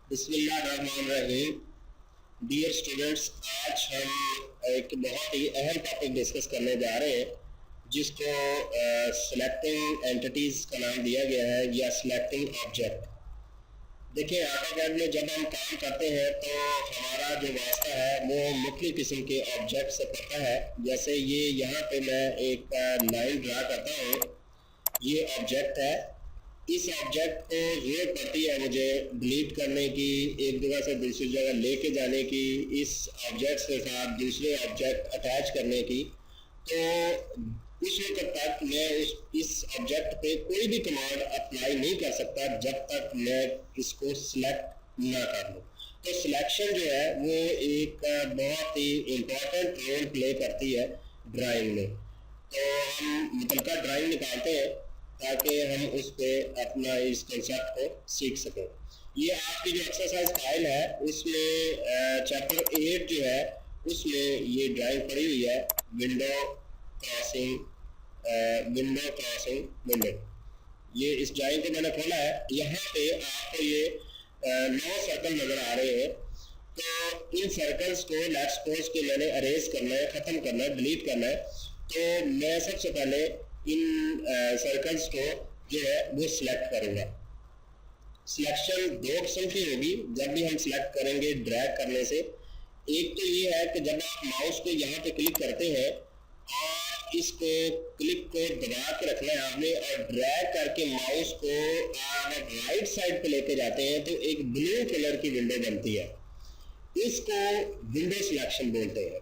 बिस्मिल्लाहिर्रहमानिर्रहीम। Dear students, आज हम एक बहुत ही अहम टॉपिक डिस्कस करने जा रहे हैं जिसको सिलेक्टिंग एंटिटीज का नाम दिया गया है या सिलेक्टिंग ऑब्जेक्ट। देखिए, ऑटोकैड में जब हम काम करते हैं तो हमारा जो वास्ता है वो मुख्तलिफ किस्म के ऑब्जेक्ट से पड़ता है। जैसे ये यहाँ पे मैं एक लाइन ड्रा करता हूँ, ये ऑब्जेक्ट है। इस ऑब्जेक्ट को जरूरत पड़ती है मुझे डिलीट करने की, एक जगह से दूसरी जगह लेके जाने की, इस ऑब्जेक्ट के साथ दूसरे ऑब्जेक्ट अटैच करने की। तो उस वक्त तक मैं इस ऑब्जेक्ट पे कोई भी कमांड अप्लाई नहीं कर सकता जब तक मैं इसको सिलेक्ट ना कर लूँ। तो सिलेक्शन जो है वो एक बहुत ही इम्पोर्टेंट रोल प्ले करती है ड्राइंग में। तो हम मुतलका ड्राइंग निकालते हैं ताकि हम उस पर अपना इस कंसेप्ट को सीख सकें। ये आपकी जो एक्सरसाइज फाइल है उसमें चैप्टर 8 जो है उसमें ये ड्राइंग पड़ी हुई है, विंडो क्रॉसिंग विंडो। ये इस ड्राइंग को मैंने खोला है। यहाँ पे आपको ये 9 सर्कल नजर आ रहे हैं। तो इन सर्कल्स को लेट्स सपोज के मैंने अरेज करना है, खत्म करना है, डिलीट करना है। तो मैं सबसे पहले इन सर्कल्स को जो है वो सिलेक्ट करूंगा। सिलेक्शन 2 किस्म की होगी जब भी हम सिलेक्ट करेंगे ड्रैग करने से। एक तो ये है कि जब आप माउस को यहाँ पे क्लिक करते हैं और इसको क्लिक को दबा के रखना है आपने और ड्रैग करके माउस को आप राइट साइड पे लेके जाते हैं तो एक ब्लू कलर की विंडो बनती है। इसको विंडो सिलेक्शन बोलते हैं,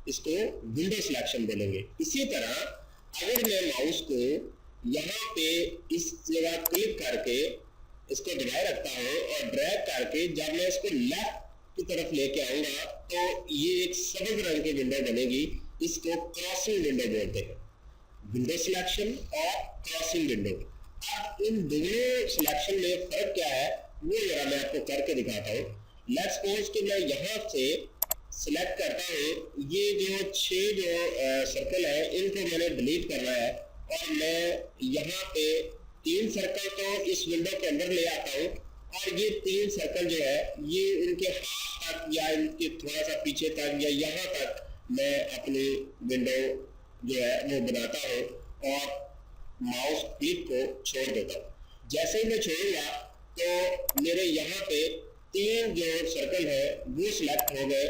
इसको विंडो सिलेक्शन बोलेंगे। इसी तरह अगर मैं माउस को यहाँ पे इस जगह क्लिक करके इसको दबाए रखता हूँ और ड्रैग करके जब मैं इसको लेफ्ट की तरफ लेके आऊंगा तो ये एक सफेद रंग की विंडो बनेगी। इसको क्रॉसिंग विंडो बोलते हैं, विंडो सिलेक्शन और क्रॉसिंग विंडो। अब इन दोनों सिलेक्शन में फर्क क्या है वो जरा मैं आपको करके दिखाता हूँ। लेट्स सपोज कि मैं यहाँ से सिलेक्ट करता हूँ, ये जो 6 सर्कल है इनको मैंने डिलीट करना है और मैं यहाँ पे 3 सर्कल तो इस विंडो के अंदर ले आता हूँ और ये 3 सर्कल जो है ये इनके हाथ तक या इनके थोड़ा सा पीछे तक या यहाँ तक मैं अपनी विंडो जो है वो बनाता हूँ और माउस क्लिक को छोड़ देता हूँ। जैसे ही मैं छोड़ूंगा तो मेरे यहाँ पे 3 जो सर्कल है वो सिलेक्ट हो गए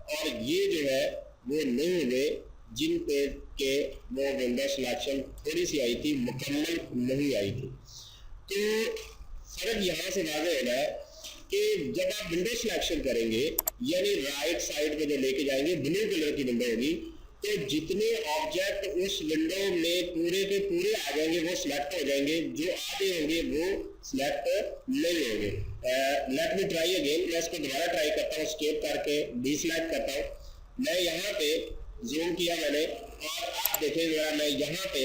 और ये जो है वो नहीं हुए जिन पे के वो विंडो सिलेक्शन थोड़ी सी आई थी, मुकम्मल नहीं आई थी। तो फर्क यहाँ से वाज़ेह होना है कि जब आप विंडो सिलेक्शन करेंगे यानी राइट साइड पे जो लेके जाएंगे ब्लू कलर की विंडो होगी तो जितने ऑब्जेक्ट उस विंडो में पूरे के पूरे आ जाएंगे वो सिलेक्ट हो जाएंगे, जो आधे होंगे वो सिलेक्ट नहीं होंगे। Let me try again. मैं इसको दोबारा ट्राई करता हूँ, स्केप करके डीसिलेक्ट करता हूँ। मैं यहाँ पे जूम किया मैंने और आप देखें जरा, मैं यहाँ पे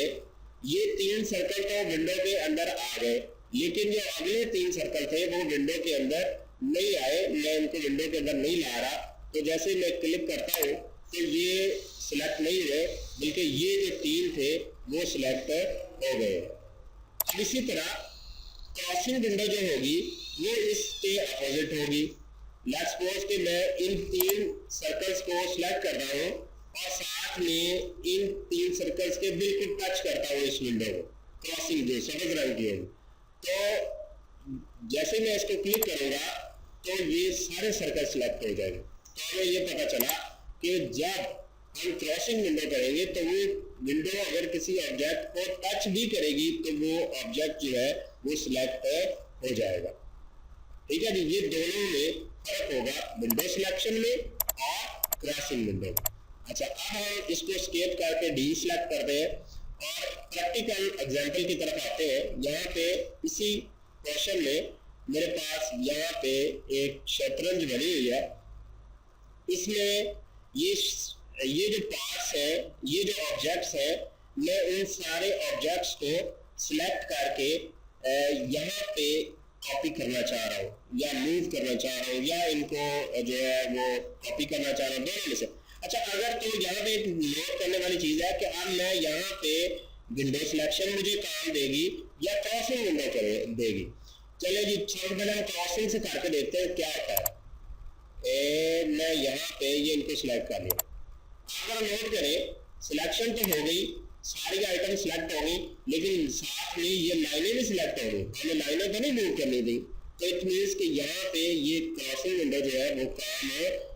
ये 3 सर्कल तो विंडो के अंदर आ गए लेकिन जो अगले 3 सर्कल थे वो विंडो के अंदर नहीं आए। मैं इनको विंडो के अंदर नहीं ला रहा तो जैसे मैं क्लिक करता हूँ तो ये सिलेक्ट नहीं हुए बल्कि ये जो 3 थे वो सिलेक्ट हो गए। अब इसी तरह क्रॉसिंग विंडो जो होगी वो इसके अपोजिट होगी। लेट्स सपोज कि मैं इन 3 सर्कल्स को सिलेक्ट कर रहा हूँ और साथ में इन 3 सर्कल्स के बिल्कुल टच करता हूँ इस विंडो को, क्रॉसिंग जो सफेद रंग की होगी। तो जैसे मैं इसको क्लिक करूंगा तो ये सारे सर्कल सिलेक्ट हो जाएंगे। तो हमें ये पता चला कि जब हम क्रॉसिंग विंडो करेंगे तो वो विंडो अगर किसी ऑब्जेक्ट को टच भी करेगी तो वो ऑब्जेक्ट जो है वो सिलेक्ट हो जाएगा। ठीक है जी, ये दोनों में फर्क होगा, विंडो सिलेक्शन में और क्रॉसिंग विंडो। अच्छा, अब हम इसको स्केप करके डीसिलेक्ट करते हैं और प्रैक्टिकल एग्जांपल की तरफ आते हैं। यहाँ पे इसी क्वेश्चन में मेरे पास यहाँ पे एक शतरंज बनी हुई है। इसमें ये जो पार्ट्स हैं, ये जो ऑब्जेक्ट्स हैं, मैं उन सारे ऑब्जेक्ट्स को सिलेक्ट करके यहाँ पे कॉपी करना चाह रहा हूँ या मूव करना चाह रहा हूँ या इनको जो है वो कॉपी करना चाह रहा हूँ, दोनों में से। अच्छा, अगर तो यहाँ पे एक नोट करने वाली चीज है कि अब मैं यहाँ पे विंडो सिलेक्शन मुझे काम देगी या क्रॉसिंग विंडो देगी। चले जी, सबसे पहले हम क्रॉसिंग से करके देखते हैं क्या होता है। मैं यहाँ पे ये इनको सिलेक्ट कर लिया। अगर नोट करें, सिलेक्शन तो हो गई, सारी आइटम सिलेक्ट होगी, लेकिन साथ में ये लाइनें भी सिलेक्ट होंगी, हमें लाइनें तो नहीं मूव करनी थी। तो इट मीन्स कि यहाँ पे ये क्रॉसिंग विंडो जो है वो काम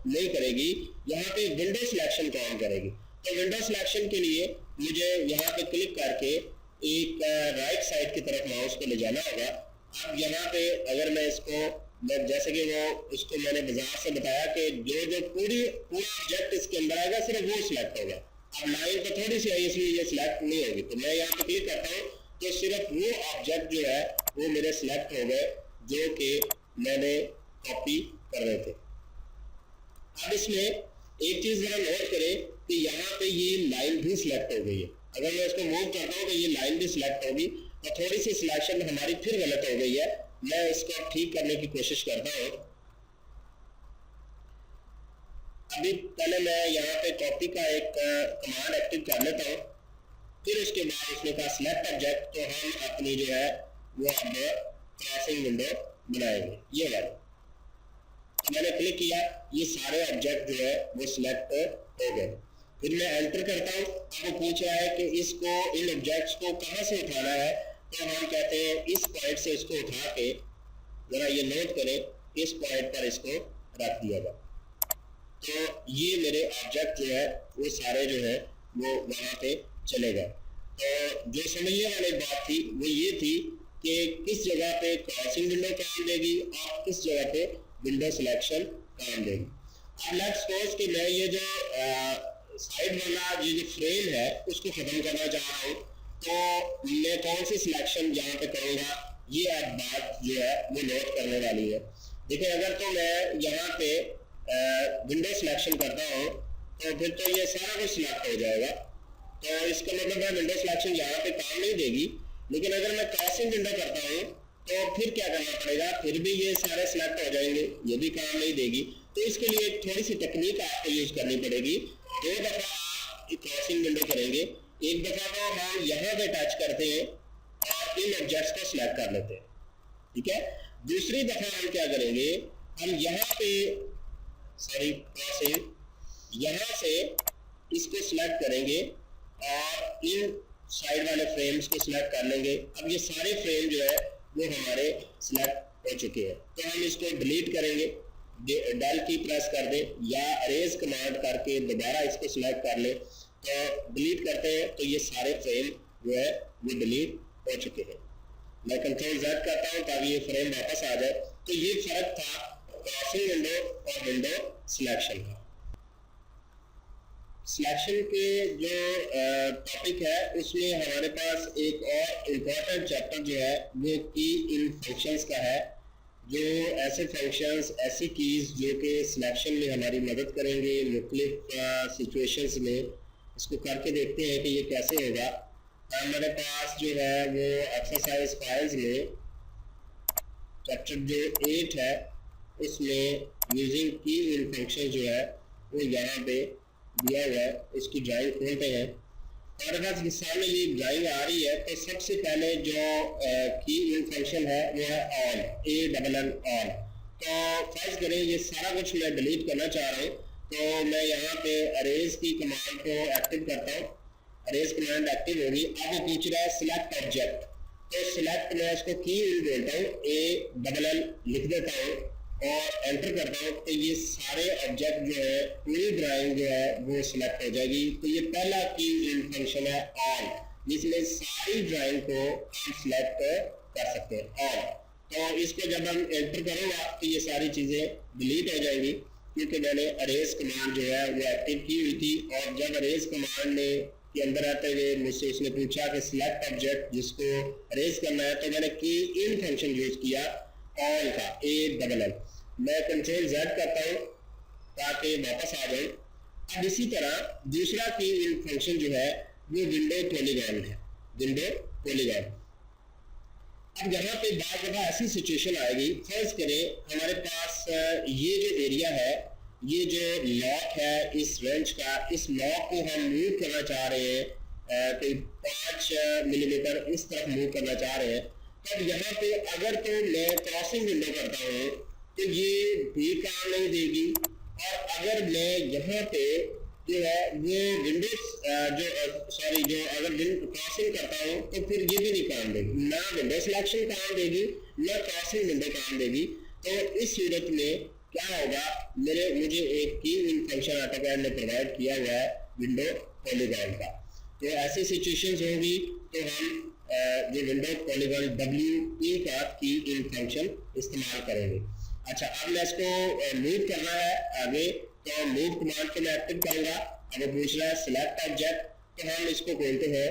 नहीं करेगी, यहाँ पे विंडो सिलेक्शन काम करेगी। तो विंडो सिलेक्शन के लिए मुझे यहाँ पे क्लिक करके एक राइट साइड की तरफ माउस को ले जाना होगा। अब यहाँ पे अगर मैं इसको, जैसे कि वो उसको मैंने बाजार से बताया कि जो पूरा ऑब्जेक्ट इसके अंदर आएगा सिर्फ वो सिलेक्ट होगा। अब लाइन तो थोड़ी सी है इसलिए ये सिलेक्ट नहीं होगी, तो मैं यहाँ पे क्लिक करता हूँ तो सिर्फ वो ऑब्जेक्ट जो है वो मेरे सिलेक्ट हो गए जो कि मैंने कॉपी कर रहे थे। अब इसमें एक चीज जरा नोट करें कि यहाँ पे ये लाइन भी सिलेक्ट हो गई है। अगर मैं इसको मूव करता हूँ तो ये लाइन भी सिलेक्ट होगी, तो थोड़ी सी सिलेक्शन हमारी फिर गलत हो गई है। मैं इसको ठीक करने की कोशिश करता हूँ। अभी पहले मैं यहाँ पे कॉपी का एक कमांड एक्टिव कर लेता हूँ, फिर उसके बाद उसने कहा सिलेक्ट ऑब्जेक्ट, तो हम अपनी जो है वो अब क्रॉसिंग विंडो बनाएंगे। ये वाला तो मैंने क्लिक किया, ये सारे ऑब्जेक्ट जो है वो सिलेक्ट हो गए। फिर मैं एंटर करता हूँ। अब वो पूछ रहा है कि इसको, इन ऑब्जेक्ट्स को कहाँ से उठाना है, तो हम कहते हैं इस पॉइंट से इसको उठा के, जरा ये नोट करें, इस पॉइंट पर इसको रख दिया जाए। तो ये मेरे ऑब्जेक्ट जो है वो सारे जो है वो वहाँ पे चलेगा। तो जो समझने वाली बात थी वो ये थी कि किस जगह पे क्रॉसिंग विंडो काम देगी और किस जगह पे विंडो सिलेक्शन काम देगी। अब लेट्स सपोज कि मैं ये जो साइड वाला ये जो फ्रेम है उसको खत्म करना चाह रहा हूँ, तो मैं कौन सी सिलेक्शन यहाँ पे करूँगा, ये अब बात जो है वो नोट करने वाली है। देखिए, अगर तो मैं यहाँ पे विंडो सिलेक्शन करता हूँ तो फिर तो ये सारा कुछ सिलेक्ट हो जाएगा, तो इसका मतलब है विंडो सिलेक्शन यहाँ पे काम नहीं देगी। लेकिन अगर मैं क्रॉसिंग विंडो करता हूँ तो फिर क्या करना पड़ेगा, फिर भी ये सारे सिलेक्ट हो जाएंगे, ये भी काम नहीं देगी। तो इसके लिए थोड़ी सी टेक्निक आपको यूज करनी पड़ेगी। 2 दफा आप क्रॉसिंग विंडो करेंगे, एक दफा तो हम यहाँ पे टच करते हैं और इन ऑब्जेक्ट्स को सिलेक्ट कर लेते हैं, ठीक है। दूसरी दफा हम क्या करेंगे, हम यहाँ पे क्रॉसिंग यहाँ से इसको सिलेक्ट करेंगे और इन साइड वाले फ्रेम्स को सिलेक्ट कर लेंगे। अब ये सारे फ्रेम जो है वो हमारे सिलेक्ट हो चुके हैं, तो हम इसको डिलीट करेंगे, डेल की प्रेस कर दें या अरेज कमांड करके दोबारा इसको सिलेक्ट कर ले। तो डिलीट करते हैं तो ये सारे फ्रेम जो है वो डिलीट हो चुके हैं। मैं कंट्रोल Z करता हूँ ताकि ये फ्रेम वापस आ जाए। तो ये फर्क था क्रॉसिंग विंडो और विंडो सिलेक्शन का। सिलेक्शन के जो टॉपिक है उसमें हमारे पास एक और इम्पोर्टेंट चैप्टर जो है वो की इन फंक्शंस का है, जो ऐसे फंक्शंस, ऐसी कीज जो कि सिलेक्शन में हमारी मदद करेंगे मुख्तलिफ सिचुएशंस में। इसको करके देखते हैं कि ये कैसे होगा। हमारे पास जो है वो एक्सरसाइज फाइल्स में चैप्टर जो 8 है उसमें यूजिंग की इन फंक्शन जो है वो यहाँ पे दिया हुआ है। इसकी ड्राइंग खोलते हैं और अगर सामने ये ड्राइंग आ रही है तो सबसे पहले जो की इन फंक्शन है वो है ऑन, ANN ऑन। तो फर्ज करें ये सारा कुछ मैं डिलीट करना चाह रहा हूँ, तो मैं यहाँ पे अरेज की कमांड को एक्टिव करता हूँ। अरेज कमांड एक्टिव होगी। अब वो पूछ रहा है सिलेक्ट ऑब्जेक्ट, तो सिलेक्ट मैं इसको की इन बोलता हूँ, ANN लिख देता हूँ और एंटर करता हूँ, तो ये सारे ऑब्जेक्ट जो है पूरी ड्राइंग जो है वो सिलेक्ट हो जाएगी। तो ये पहला की इन फंक्शन है ऑन, जिसमें सारी ड्राइंग को हम सिलेक्ट कर सकते हैं ऑन। तो इसको जब हम एंटर करूँगा तो ये सारी चीज़ें डिलीट हो जाएंगी क्योंकि मैंने अरेज कमांड जो है वो एक्टिव की हुई थी। और जब अरेज कमांड ने के अंदर आते हुए मुझसे उसने पूछा कि सिलेक्ट ऑब्जेक्ट जिसको अरेज करना है, तो मैंने की इन फंक्शन यूज किया ऑन का, ANN। मैं कंट्रोल Z करता हूँ ताकि वापस आ जाए। अब इसी तरह दूसरा की इन फंक्शन जो है वो विंडो पॉलीगॉन है, विंडो पॉलीगॉन। अब यहाँ पे बाद दफा ऐसी सिचुएशन आएगी, फर्ज करें हमारे पास ये जो एरिया है, ये जो लॉक है इस रेंज का, इस लॉक को हम मूव करना चाह रहे हैं, कोई 5 मिलीमीटर इस तरफ मूव करना चाह रहे हैं। तब यहाँ पे अगर तो मैं क्रॉसिंग विंडो करता हूँ तो ये भी काम नहीं देगी, और अगर मैं यहाँ पे जो है वो विंडोज जो अगर क्रॉसिंग करता हूँ तो फिर ये भी नहीं काम देगी, ना विंडो सिलेक्शन काम देगी ना क्रॉसिंग विंडो काम देगी। तो इस सूरत में क्या होगा, मुझे एक की इन फंक्शन ऑटोकैड ने प्रोवाइड किया हुआ है विंडो पॉलीगॉन का। तो ऐसी सिचुएशंस होगी तो हम जो विंडो पॉलीगॉन WE का की इन फंक्शन इस्तेमाल करेंगे। अच्छा, अब मैं इसको मूव करना है आगे, तो मूव कमांड को मैं एक्टिव करूंगा। अब वो पूछ रहा है सिलेक्ट ऑब्जेक्ट, तो हम इसको बोलते हैं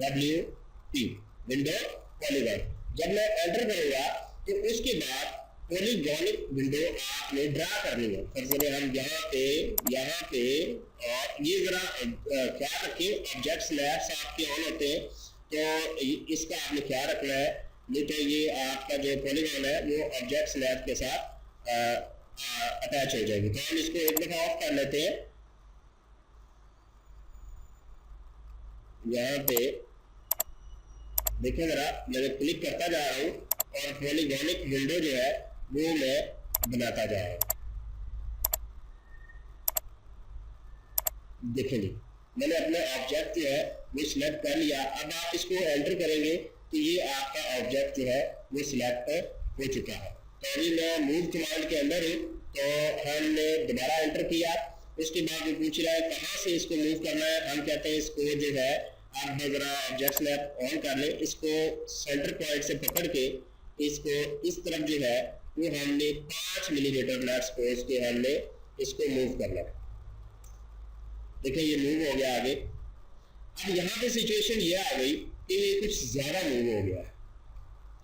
WP विंडो पॉलीगॉन। जब मैं एंटर करूंगा तो उसके बाद पॉलीगॉनिक विंडो आपने ड्रा करनी है। फर्ज हम यहाँ पे और ये जरा ख्याल रखें, ऑब्जेक्ट स्लैब्स आपके ऑन होते हैं तो इसका आपने ख्याल रखना है, नहीं तो ये आपका जो पॉलीगॉन है वो ऑब्जेक्ट स्लैब के साथ अटैच हो जाएगी। तो हम इसको एक दफा ऑफ कर लेते हैं। यहाँ पे देखिए जरा, मैं क्लिक करता जा रहा हूँ और पॉलीगॉनिक विंडो जो है वो मैं बनाता जा रहा हूँ। देखिए मैंने अपना ऑब्जेक्ट जो है वो सिलेक्ट कर लिया। अब आप इसको एंटर करेंगे तो ये आपका ऑब्जेक्ट जो है वो सिलेक्ट हो चुका है। तो अभी मैं मूव कमांड के अंदर हूँ, तो हमने दोबारा एंटर किया। उसके बाद वो पूछ रहा है कहाँ से इसको मूव करना है। हम कहते हैं इसको जो है आप जरा ऑब्जेक्ट स्लैब ऑन कर लें, इसको सेंटर पॉइंट से पकड़ के इसको इस तरफ जो है वो हमने 5 मिलीमीटर लेट्स सपोज के हमने इसको मूव करना है। देखिए ये मूव हो गया आगे। अब यहाँ पे सिचुएशन ये आ गई कि ये कुछ ज्यादा मूव हो गया,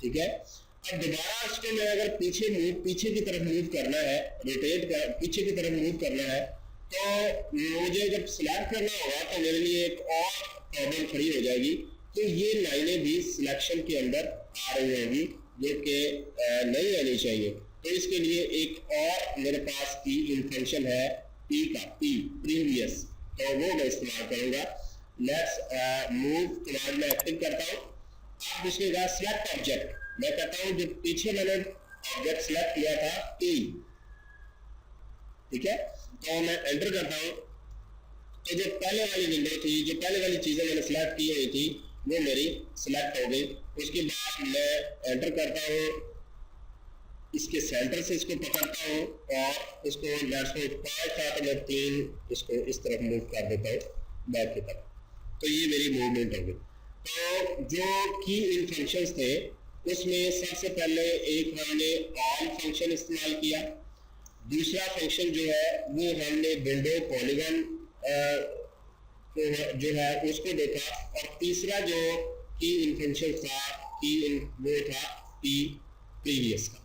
ठीक है। अब दोबारा इसको मैं अगर पीछे की तरफ मूव करना है, पीछे की तरफ मूव करना है, तो मुझे जब सिलेक्ट करना होगा तो मेरे लिए एक और प्रॉब्लम खड़ी हो जाएगी कि ये लाइनें भी सिलेक्शन के अंदर आ रही होंगी जो कि नहीं आनी चाहिए। तो इसके लिए एक और मेरे पास की इन फंक्शन है P का प्रीवियस, तो वो मैं इस्तेमाल करूंगा। लेट्स मूव कमांड में एक्टिव करता हूँ। आप पूछिएगा सिलेक्ट ऑब्जेक्ट, मैं कहता हूँ जो पीछे मैंने ऑब्जेक्ट सिलेक्ट किया था P, ठीक है। तो मैं एंटर करता हूँ तो जो पहले वाली विंडो थी, जो पहले वाली चीजें मैंने सिलेक्ट की हुई थी वो मेरी सिलेक्ट हो गई। उसके बाद मैं एंटर करता हूँ, इसके सेंटर से इसको पकड़ता हूँ और इसको लेट्स से 5 था तो मैं 3 इसको इस तरफ मूव कर देता हूँ बैक की तरफ। तो ये मेरी मूवमेंट हो गई। तो जो की इन फंक्शंस थे उसमें सबसे पहले एक हमने ऑल फंक्शन इस्तेमाल किया, दूसरा फंक्शन जो है वो हमने विंडो पॉलीगॉन जो है उसको देखा, और तीसरा जो की इन फंक्शन था वो था P प्रीवियस का।